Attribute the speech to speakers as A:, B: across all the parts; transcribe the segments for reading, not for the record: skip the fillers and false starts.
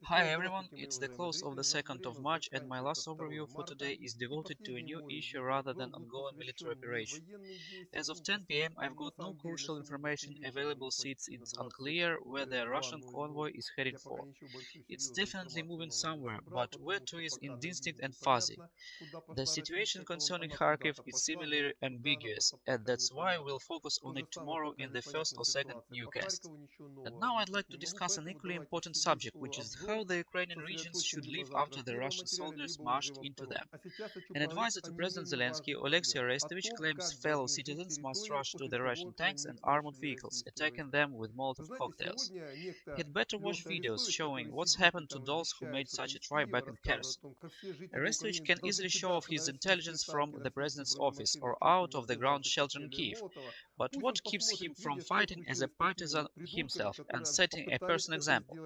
A: Hi everyone, it's the close of the 2nd of March and my last overview for today is devoted to a new issue rather than ongoing military operation. As of 10 p.m. I've got no crucial information available since it's unclear where the Russian convoy is heading for. It's definitely moving somewhere, but where to is indistinct and fuzzy. The situation concerning Kharkiv is similarly ambiguous, and that's why we'll focus on it tomorrow in the first or second newscast. And now I'd like to discuss an equally important subject, which is how the Ukrainian regions should live after the Russian soldiers marched into them. An advisor to President Zelensky, Alexei Arestovich, claims fellow citizens must rush to the Russian tanks and armored vehicles, attacking them with Molotov cocktails. He'd better watch videos showing what's happened to those who made such a try back in Kherson. Arestovich can easily show off his intelligence from the president's office or out of the ground shelter in Kiev, but what keeps him from fighting as a partisan himself and setting a personal example?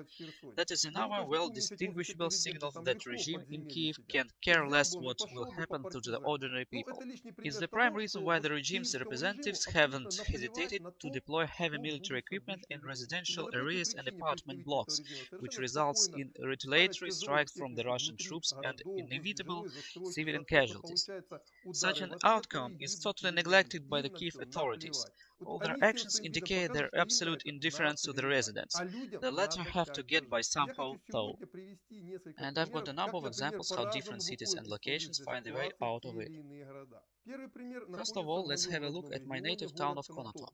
A: That is another well-distinguishable signal that the regime in Kiev can care less what will happen to the ordinary people. It's the prime reason why the regime's representatives haven't hesitated to deploy heavy military equipment in residential areas and apartment blocks, which results in retaliatory strikes from the Russian troops and inevitable civilian casualties. Such an outcome is totally neglected by the Kiev authorities. All their actions indicate their absolute indifference to the residents. The latter have to get by somehow, though. And I've got a number of examples how different cities and locations find their way out of it. First of all, let's have a look at my native town of Konotop.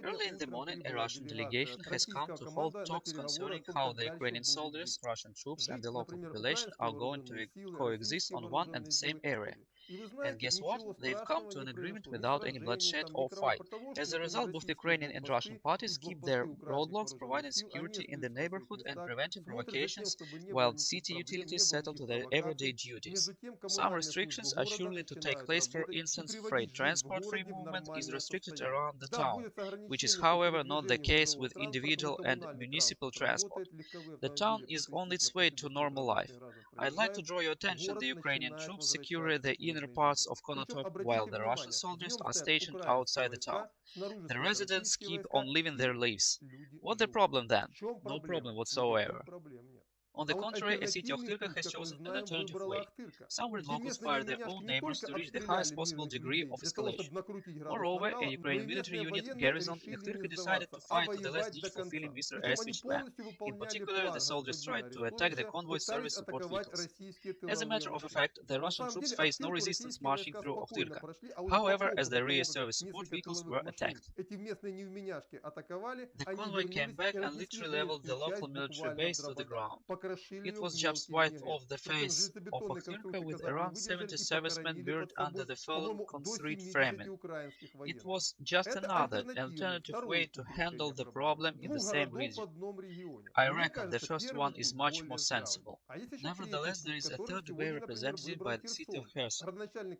A: Early in the morning, a Russian delegation has come to hold talks concerning how the Ukrainian soldiers, Russian troops, and the local population are going to coexist on one and the same area. And guess what? They've come to an agreement without any bloodshed or fight. As a result, both Ukrainian and Russian parties keep their roadblocks, providing security in the neighborhood and preventing provocations, while city utilities settle to their everyday duties. Some restrictions are surely to take place. For instance, freight transport free movement is restricted around the town, which is however not the case with individual and municipal transport. The town is on its way to normal life. I'd like to draw your attention the Ukrainian troops secure the inner parts of Konotop, while the Russian soldiers are stationed outside the town. The residents keep on living their lives. What's the problem then? No problem whatsoever. On the contrary, a city of Tyrka has chosen an alternative way. Some locals fire their own neighbors to reach the highest possible degree of escalation. Moreover, a Ukrainian military unit garrison in Tyrka decided to fight to the last ditch, fulfilling Mr. Arestovich's plan. In particular, the soldiers tried to attack the convoy service support vehicles. As a matter of fact, the Russian troops faced no resistance marching through Ochtyrka. However, as the rear service support vehicles were attacked, the convoy came back and literally leveled the local military base to the ground. It was just wiped off the face of Ochtyrka with around 70 servicemen buried under the fallen concrete framing. It was just another alternative way to handle the problem in the same region. I reckon the first one is much more sensible. Nevertheless, there is a third way represented by the city of Kherson.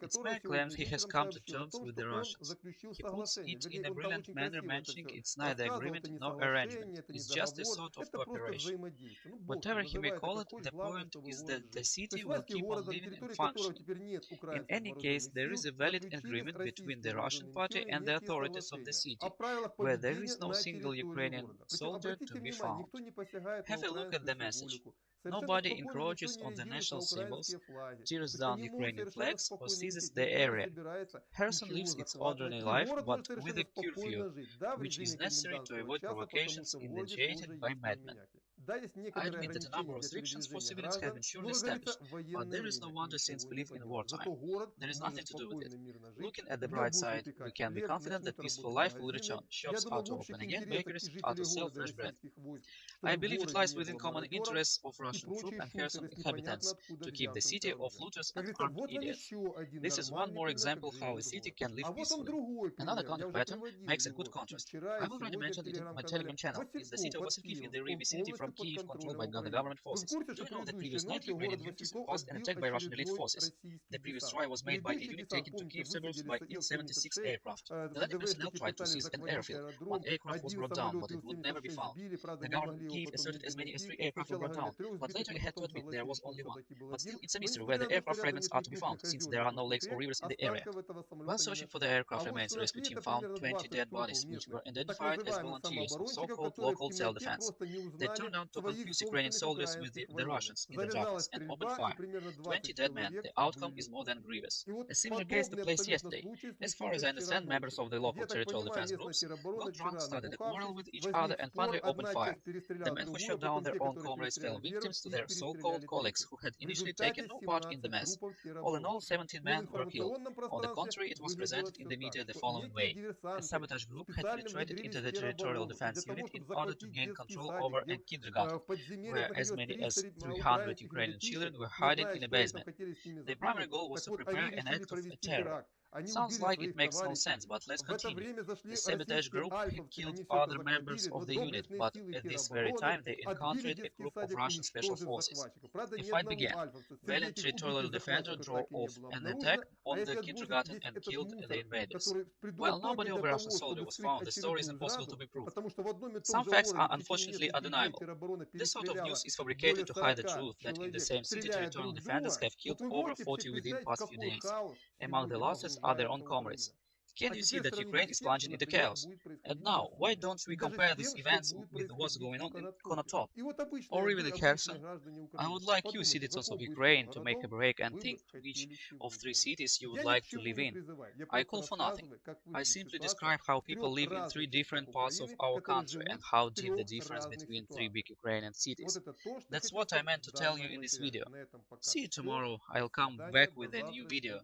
A: Its mayor claims he has come to terms with the Russians. He puts it in a brilliant manner, mentioning it's neither agreement nor arrangement, it's just a sort of cooperation. Whatever he may call it, the point is that the city will keep on living and functioning. In any case, there is a valid agreement between the Russian party and the authorities of the city, where there is no single Ukrainian soldier to be found. Have a look at the message. Nobody encroaches on the national symbols, tears down Ukrainian flags, or seizes the area. Kherson lives its ordinary life, but with a curfew, which is necessary to avoid provocations initiated by madmen. I admit that a number of restrictions for civilians have been surely established, but there is no wonder since we live in wartime. There is nothing to do with it. Looking at the bright side, we can be confident that peaceful life will return. Shops are to open again, bakeries are to sell fresh bread. I believe it lies within common interests of Russian troops and Kherson inhabitants to keep the city off looters and armed idiots. This is one more example how a city can live peacefully. Another contact pattern makes a good contrast. I've already mentioned it in my Telegram channel. It's the city of Vasilkiv in the vicinity from Kiev controlled by the government forces. Do you know that previous night Ukrainian units passed an attack by Russian elite forces? The previous try was made by a unit taken to Kiev suburbs by Il-76 aircraft. The latter personnel tried to seize an airfield. One aircraft was brought down, but it would never be found. The government in Kiev asserted as many as 3 aircraft were brought down, but later it had to admit there was only one. But still, it's a mystery where the aircraft fragments are to be found, since there are no lakes or rivers in the area. While searching for the aircraft remains, the rescue team found 20 dead bodies, which were identified as volunteers of so-called local self-defense. They turned out attempt to confuse Ukrainian soldiers with the Russians in the darkness and opened fire. 20 dead men. The outcome is more than grievous. A similar case took place yesterday. As far as I understand, members of the local territorial defense groups got drunk, started a quarrel with each other, and finally opened fire. The men who shot down their own comrades fell victims to their so-called colleagues who had initially taken no part in the mess. All in all, 17 men were killed. On the contrary, it was presented in the media the following way. A sabotage group had penetrated into the territorial defense unit in order to gain control over a kindergarten, where as many as 300 Ukrainian children were hiding in a basement. The primary goal was to prepare an act of terror. Sounds like it makes no sense, but let's continue. The sabotage group killed other members of the unit, but at this very time they encountered a group of Russian special forces. A fight began. Valiant territorial defender drove off an attack on the kindergarten and killed the invaders. While nobody of the Russian soldier was found, the story is impossible to be proved. Some facts are unfortunately undeniable. This sort of news is fabricated to hide the truth that in the same city territorial defenders have killed over 40 within past few days. Among the losses are their own comrades. Can't you see that Ukraine is plunging into chaos? And now, why don't we compare these events with what's going on in Konotop, or even in Kherson? I would like you, citizens of Ukraine, to make a break and think which of three cities you would like to live in. I call for nothing. I simply describe how people live in three different parts of our country and how deep the difference between three big Ukrainian cities. That's what I meant to tell you in this video. See you tomorrow. I'll come back with a new video.